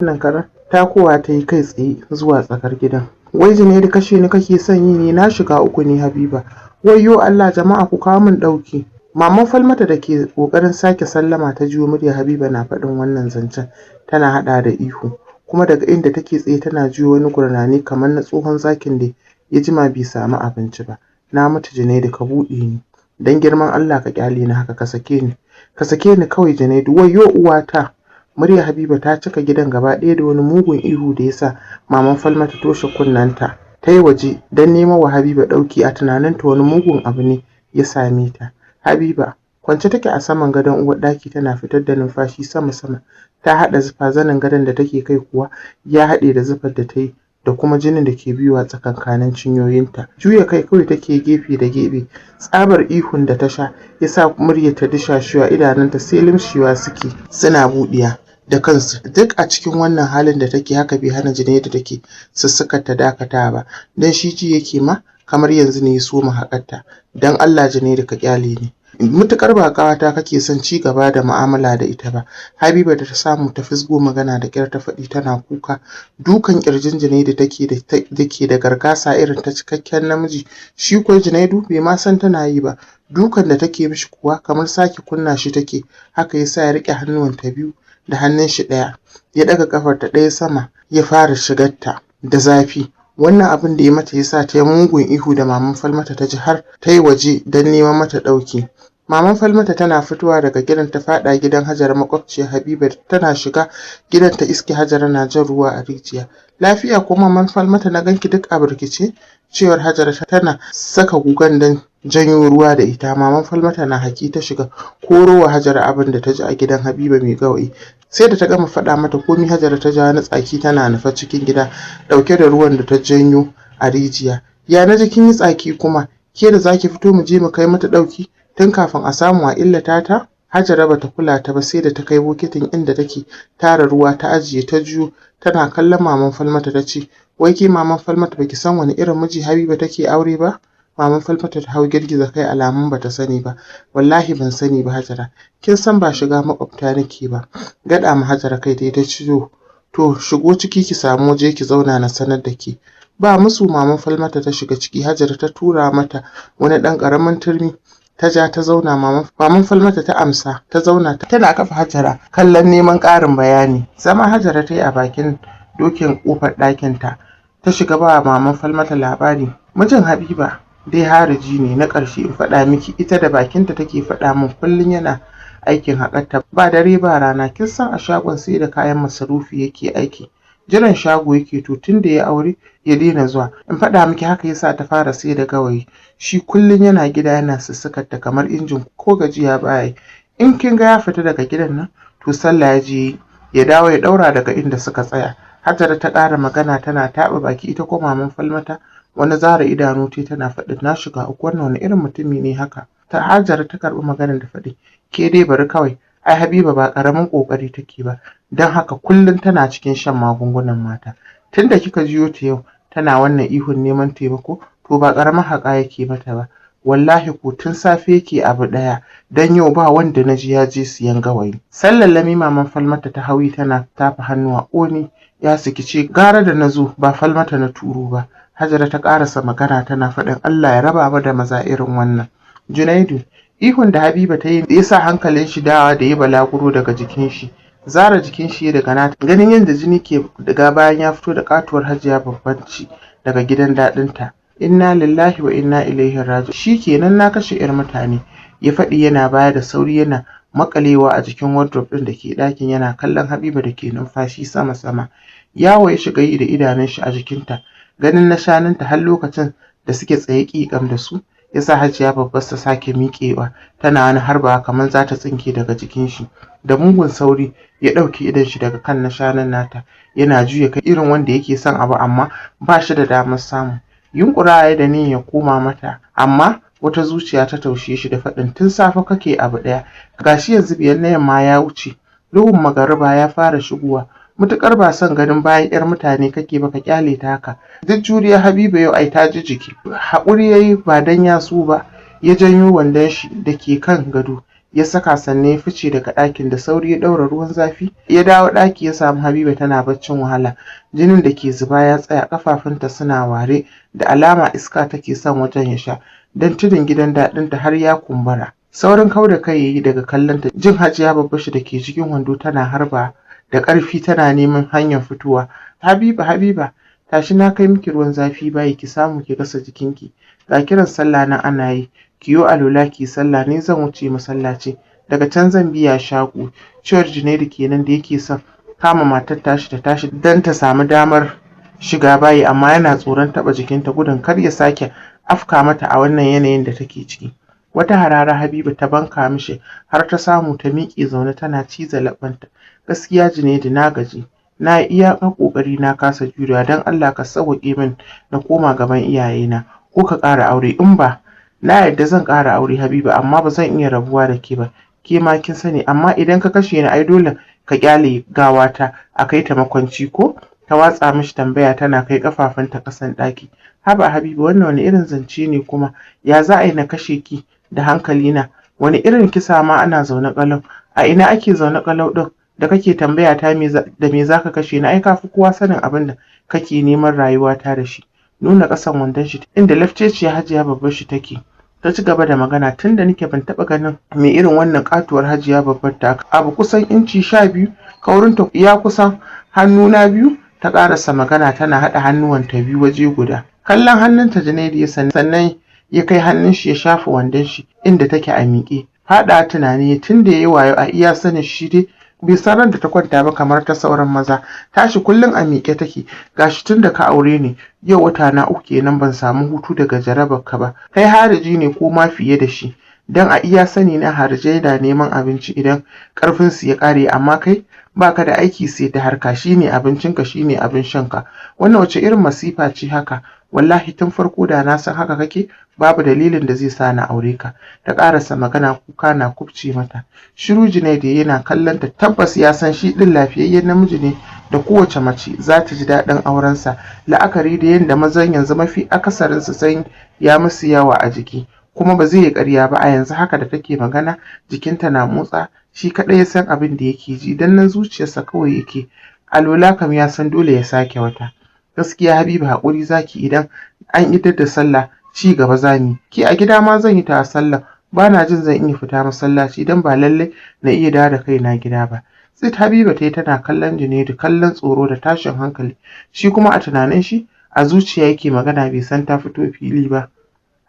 Wannan karar takowa ta yi kai tsaye zuwa tsakar gidan. Wai Junaidu kashe ni kake son yi ne? Na shiga uku ne Habiba. Wayyo Allah jama'a ku kawo min ɗauki. Maman Falmata da ke ƙoƙarin sake sallama ta jiyo murya Habiba na faɗin wannan zancen tana haɗa da ihu. Kuma daga inda take tsaye tana jiyo wani gurnani kamar na tsohon zakin da ya jima bai samu abinci ba. Na mutu Junaidu ka buɗe ni. Dan girman Allah ka kyale ni haka ka sake ni. Ka sake ni kawai Junaidu. Wayyo uwata. Murya Habiba ta cika gidan gaba ɗaya da wani mugun ihu da ya sa maman Falmata toshe kunnenta. Ta yi waje don neman wa Habiba ɗauki a tunaninta wani mugun abu ne ya same ta. Habiba kwance take a saman gadon uwar ɗaki tana fitar da numfashi sama-sama. Ta haɗa zufa zanin gadon da take kai kuwa ya haɗe da zufar da ta yi da kuma jinin da ke biyowa tsakankanin cinyoyinta. Juya kai kawai take gefe da gefe. Tsabar ihun da ta sha ya sa muryar ta dishashewa, idanunta sai limshewa suke suna buɗiya da kansu. Duk a cikin wannan halin da take haka bai hana Junaidu da ke sussukar ta dakata ba, don shi ji yake ma kamar yanzu ne ya soma haƙarta. Don Allah Junaidu ka kyale ni. Mutukar ba ƙawata kake son ci gaba da mu'amala da ita ba. Habiba da ta samu ta fisgo magana da ƙyar ta faɗi tana kuka. Dukan ƙirjin Junaidu take da gargasa irin ta cikakken namiji. Shi kuwa Junaidu bai ma san tana yi ba. Dukan da take mishi kuwa kamar sake kunna shi take. Haka yasa ya riƙe hannuwanta biyu da hannun shi ɗaya. Ya ɗaga ƙafarta ɗaya sama ya fara shigarta da zafi. Wannan abin da ya mata yasa ta yi mugun ihu da maman Falmata ta ji har ta yi waje don neman mata ɗauki. Maman Falmata tana fitowa daga gidan ta faɗa gidan Hajara makwabciyar Habiba. Tana shiga gidan ta iske Hajara na jan ruwa a rijiya. Lafiya ko maman Falmata, na ganki duk a birkice? Cewar Hajara tana saka gugan don janyo ruwa da ita. Maman Falmata na haki ta shiga korowa Hajara abin da ta ji a gidan Habiba mai gawayi. Sai da ta gama faɗa mata komai Hajara ta ja wani tsaki tana nufa cikin gida ɗauke da ruwan da ta janyo a rijiya. Ya na kin yi tsaki kuma? Ke da zaki fito mu je mu kai mata ɗauki tun kafin a samu a illata ta? Hajara bata kula ta ba sai da ta kai bokitin inda take tara ruwa ta ajiye ta juyo tana kallon maman Falmata ta ce, wai ke maman Falmata baki san wani irin miji Habiba take aure ba? Maman Falmata ta hau girgiza kai alamun bata sani ba. Wallahi ban sani ba Hajara. Kin san ba shiga makwabta nake ba. Gada ma Hajara kai dai ta ciyo. To shigo ciki ki samu waje ki zauna na sanar da ke. Ba musu maman Falmata ta shiga ciki. Hajara ta tura mata wani ɗan ƙaramin turmi. Ta ja ta zauna. Maman Falmata ta amsa ta zauna tana kafa Hajara kallon neman ƙarin bayani. Zama Hajara ta yi a bakin dokin ƙofar ɗakinta. Ta shiga ba maman Falmata labari. Mijin Habiba dai hariji ne na ƙarshe in faɗa miki, ita da bakinta take faɗa min kullum yana aikin haƙarta ba dare ba rana. Kin san a shagon sai da kayan masarufi yake aiki, jiran shago yake. To tun da ya aure ya daina zuwa. In faɗa miki haka yasa ta fara sai da gawayi. Shi kullum yana gida yana sussukar ta kamar injin ko gajiya baya. In kin ga ya fita daga gidan nan to sallah ya je ya dawo ya ɗaura daga inda suka tsaya. Hajara ta ƙara magana tana taɓa baki. Ita ko maman Falmata wani zara idanu ce tana faɗin, na shiga uku, wannan wani irin mutumi ne haka? Ta Hajara ta karɓi maganar da faɗi, ke dai bari kawai, ai Habiba ba ƙaramin ƙoƙari take ba, don haka kullum tana cikin shan magungunan mata. Tunda kika jiyo ta yau tana wannan ihun neman taimako, to ba ƙaramin haƙa yake mata ba. Wallahi ko tun safe yake abu ɗaya, don yau ba wanda na ji ya je siyan gawayi. Sallallami maman Falmata ta hauyi tana tafa hannuwa. Oni ya sikice, gara da na zo ba Falmata na turo ba. Hajara ta ƙarasa magana tana faɗin, Allah ya raba mu da maza irin wannan. Junaidu, ihun da Habiba ta yi ya sa hankalin shi dawa da ya balaguro daga jikin shi. Zara jikin shi ya daga nata, ganin yadda jini ke daga bayan ya fito da katuwar Hajiya babbanci daga gidan daɗinta. Inna lillahi wa inna ilaihi raji'un. Shi kenan na kashe 'yar mutane, ya faɗi yana baya da sauri yana makalewa a jikin wardrobe ɗin da ke ɗakin yana kallon Habiba da ke numfashi sama-sama. Yawo ya shiga yi da idanun shi a jikinta. Ganin na shanunta har lokacin da suke tsaye ƙiƙam da su ya sa Hajiya babbar ta sake miƙewa tana wani harba kamar za ta tsinke daga jikin shi. Da mugun sauri ya ɗauki idon shi daga kan na shanun nata yana juya kai irin wanda yake son abu amma ba shi da damar samu. Yunƙura ya da niyyar ya koma mata amma wata zuciya ta taushe shi da faɗin, tun safe kake abu ɗaya, gashi yanzu biyar na yamma ya wuce, duhun magariba ya fara shigowa. Mutukar ba son ganin bayan 'yar mutane kake ba ka kyale ta haka. Duk juriya Habiba yau ai ta ji jiki. Haƙuri yayi ba dan ya so ba, ya janyo wandon shi da ke kan gado ya saka sannan ya fice daga ɗakin da sauri ya ɗaura ruwan zafi ya dawo ɗaki ya samu Habiba tana baccin wahala, jinin da ke zuba ya tsaya, ƙafafunta suna ware da alama iska take son wajen ya sha don tudun gidan daɗinta har ya kumbura. Saurin kau da kai yayi daga kallonta, jin Hajiya Babbashi da ke cikin wando tana harba da ƙarfi tana neman hanyar fitowa. Habiba, tashi na kai miki ruwan zafi bayi ki samu ki gasa jikinki. Ga kiran sallah nan ana yi, ki yo alwala ki sallah, ni zan wuce masallaci. Daga can zan biya shago. Ciwar Junaidu kenan da yake son kama matar tashi ta tashi don ta samu damar shiga bayi, amma yana tsoron taɓa jikinta gudun kar ya sake afka mata a wannan yanayin da take ciki. Wata harara Habiba ta banka mishi har ta samu ta miƙe zaune tana ciza laɓanta. Gaskiya Junaidu na gaji, na yi iya ƙoƙari na kasa jurewa, don Allah ka sauwaƙe min na koma gaban iyayena ko ka ƙara aure. In ba na yadda zan ƙara aure Habiba, amma ba zan iya rabuwa da ke ba, ke ma kin sani, amma idan ka kashe ni ai dole ka ƙyale gawata a kai ta makwanci ko? Ta watsa mishi tambaya tana kai ƙafafunta ƙasan ɗaki. Haba Habiba, wannan wani irin zance ne kuma? Ya za a yi na kashe ki da hankalina? Wani irin kisa ma ana zaune ƙalau? A ina ake zaune ƙalau ɗin da kake tambaya ta da me za ka kashe ni? Ai ka fi kowa sanin abin da kake neman rayuwata da shi. Nuna ƙasan wandon shi inda lafceciya Hajiya Babbashi take. Ta ci gaba da magana, tun da nake ban taɓa ganin mai irin wannan katuwar Hajiya Babbar ta abu kusan inci 12, kaurinta ya kusan hannuna biyu. Ta ƙarasa magana tana haɗa hannuwanta biyu waje guda. Kallon hannunta Junaidu ya sannan ya kai hannun shi ya shafa wandon shi inda take a miƙe. Faɗa tunani tun da ya yi wayo a iya sanin shi dai bai san ran da ta kwanta ba kamar ta sauran maza. Tashi kullum a miƙe take. Gashi tun da ka aure ni yau wata na 3 kenan ban samu hutu daga jarabar ka ba. Kai hariji ne ko ma fiye da shi, dan a iya sani na harijai da neman abinci idan karfin su ya ƙare, amma kai baka da aiki sai ta harka, shine abincinka shine abin shanka. Wannan wace irin masifa ce haka? Wallahi tun farko da na san haka kake babu dalilin da zai sa na aure ka. Ta ƙarasa magana kuka na kubce mata. Shiru Junaidu yana kallon ta, tabbas ya san shi din lafiyayyen namiji ne da kowace mace za ta ji daɗin aurensa, la'akari da yadda mazan yanzu mafi akasarin su san ya musu yawa a jiki, kuma ba zai yi ƙarya ba. A yanzu haka da take magana jikinta na motsa, shi kaɗai ya san abin da yake ji, dan nan zuciyarsa kawai yake. Alwala kam ya san dole ya sake wata. Gaskiya Habiba haƙuri zaki, idan an idar da sallah ci gaba zamu. Ki a gida ma zan yi ta sallah, ba na jin zan iya fita masallaci dan ba lallai na iya dawo da kaina gida ba. Tsit Habiba ta yi tana kallon Junaidu, kallon tsoro da tashin hankali. Shi kuma a tunanin shi a zuciya yake magana, bai san ta fito fili ba.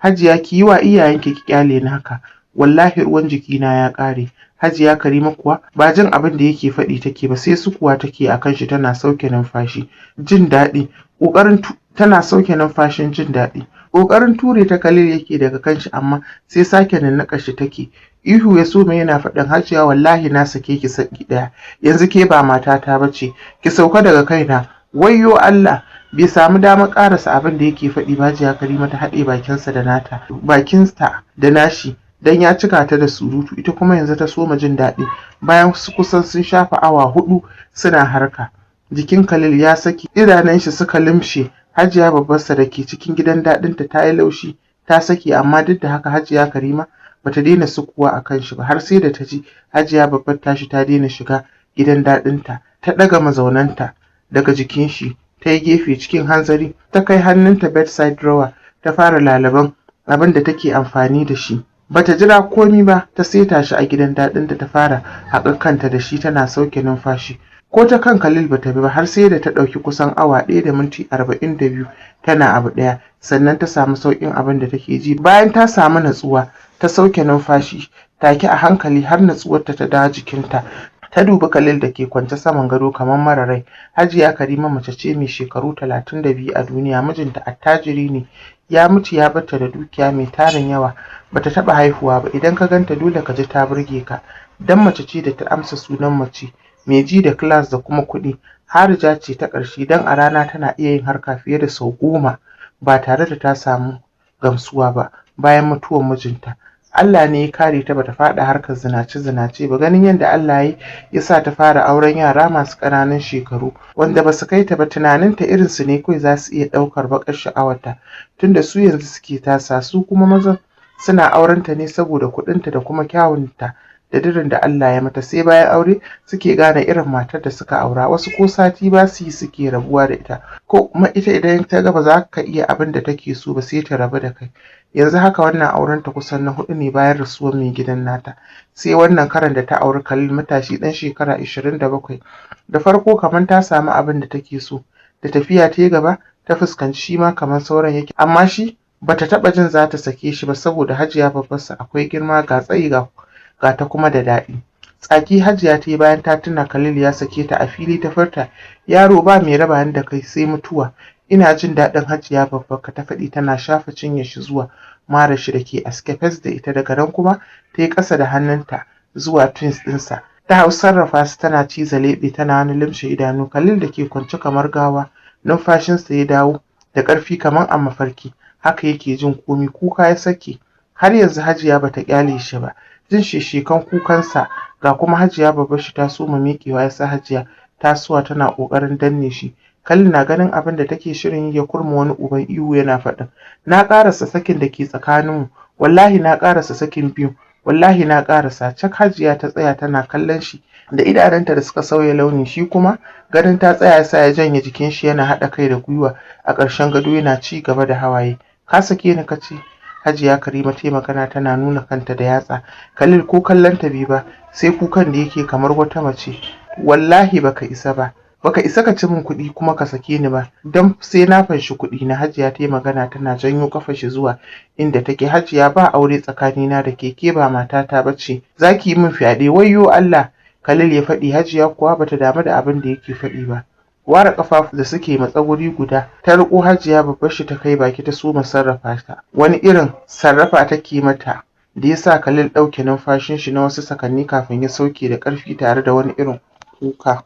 Hajiya ki yi wa iyayenki ki kyale ni haka, wallahi ruwan jikina ya ƙare. Hajiya Karima kuwa ba jin abin da yake faɗi take ba, sai sukuwa take a kan shi tana sauke numfashi jin daɗi, tana sauke numfashin jin daɗi. Ƙoƙarin ture ta Khalil yake daga kanshi, amma sai sake nannaƙa shi take. Ihu ya soma yana faɗin, Hajiya wallahi na sake ki saki ɗaya, yanzu ke ba matata ba ce, ki sauka daga kaina. Wayyo Allah! Bai samu damar ƙarasa abin da yake faɗi ba. Hajiya Karima ta haɗe bakinsa da nashi dan ya cika ta da surutu, ita kuma yanzu ta soma jin daɗi bayan kusan sun shafa awa 4 suna harka. Jikin Khalil ya saki, idanun shi suka limshe. Hajiya Babbarsa da ke cikin gidan daɗinta ta yi laushi ta saki, amma duk da haka Hajiya Karima bata daina sukuwa a kan shi ba, har sai da ta ji Hajiya Babbar tashi ta daina shiga gidan daɗinta. Ta ɗaga mazaunanta daga jikin shi ta yi gefe cikin hanzari, ta kai hannunta bedside drawer ta fara lalaban abin da take amfani da shi. Bata jira komi ba ta seta shi a gidan daɗinta ta fara haƙar kanta da shi tana sauke numfashi. Ko ta kan Khalil bata bi ba, har sai da ta ɗauki kusan awa 1 da minti 42 tana abu ɗaya, sannan ta samu sauƙin abin da take ji. Bayan ta samu natsuwa ta sauke numfashi take a hankali har natsuwarta ta dawo jikinta. Ta dubi Khalil da ke kwance saman gado kamar mara rai. Hajiya Karima mace ce mai shekaru 32 a duniya, mijinta attajiri ne, ya mutu ya barta da dukiya mai tarin yawa, bata taɓa haihuwa ba. Idan ka ganta dole ka ji ta burge ka, dan mace ce da ta amsa sunan mace mai ji da class da kuma kuɗi. Harija ce ta ƙarshe, dan a rana tana iya yin harka fiye da sau 10 ba tare da ta samu gamsuwa ba bayan mutuwar mijinta. Allah ne ya kare ta bata faɗa harkar zinace-zinace ba, ganin yadda Allah ya sa ta fara auren yara masu ƙananan shekaru wanda basu kai ta ba. Tunaninta irin su ne kawai za su iya ɗaukar baƙar sha'awarta, tunda su yanzu suke tasa, su kuma mazan suna aurenta ne saboda kuɗinta da kuma kyawunta da dirin da Allah ya mata, sai bayan aure suke gane irin matar da suka aura. Wasu ko sati ba su yi suke rabuwa da ita, ko kuma ita idan ta ga ba za ka iya abin da take so ba sai ta rabu da kai. Yanzu haka wannan auren ta kusan na 4 ne bayan rasuwar mai gidan nata, sai wannan karan da ta auri Khalil, matashi ɗan shekara 27. Da farko kamar ta samu abin da take so, da tafiya ta gaba ta fuskanci shi ma kamar sauran yake, amma shi bata taɓa jin za ta sake shi ba saboda Hajiya babbarsa akwai girma ga tsayi ga ta kuma da daɗi. Tsaki Hajiya ta yi bayan ta tuna Khalil ya sake ta, a fili ta furta, yaro ba mai raba ni da kai sai mutuwa. Ina jin daɗin Hajiya babbarka, ta faɗi tana shafa cinye shi zuwa mara shi da ke aske fes da ita, daga nan kuma ta yi ƙasa da hannunta zuwa twins ɗinsa. Ta hau sarrafa su tana ciza leɓe tana wani limshe idanu. Khalil da ke kwance kamar gawa, numfashinsa ya dawo da ƙarfi kamar a mafarki, haka yake jin komi. Kuka ya sake, har yanzu Hajiya bata kyale shi ba. Jin sheshekan kukansa ga kuma Hajiya babbar shi ta soma miƙewa ya sa Hajiya tasowa tana ƙoƙarin danne shi. Khalil na ganin abin da take shirin yi ya kurma wani uban ihu yana faɗin, na ƙarasa sakin da ke tsakaninmu, wallahi na ƙarasa sakin biyu, wallahi na ƙarasa. Cak Hajiya ta tsaya tana kallon shi da idanunta da suka sauya launi, shi kuma ganin ta tsaya sa ya janye jikin shi yana haɗa kai da gwiwa a ƙarshen gado yana ci gaba da hawaye. Ka sake ni kace? Hajiya Karima ta magana tana nuna kanta da yatsa. Khalil ko kallon ta bi ba, sai kukan da yake kamar wata mace. Wallahi baka isa ba, baka isa ka ci min kuɗi kuma ka sake ni ba, don sai na fanshi kuɗi na. Hajiya ta magana tana janyo kafar shi zuwa inda take. Hajiya ba aure tsakanina da ke ba matata bace, zaki yi min fyaɗe, wayyo Allah. Khalil ya faɗi. Hajiya kuwa bata damu da abin da yake faɗi ba. Ware kafafu da suke matsa guri guda ta riko Hajiya babbar shi ta kai baki ta soma sarrafa ta. Wani irin sarrafa take mata da ya sa Khalil ɗauke numfashin shi na wasu sakanni kafin ya sauke da ƙarfi tare da wani irin kuka.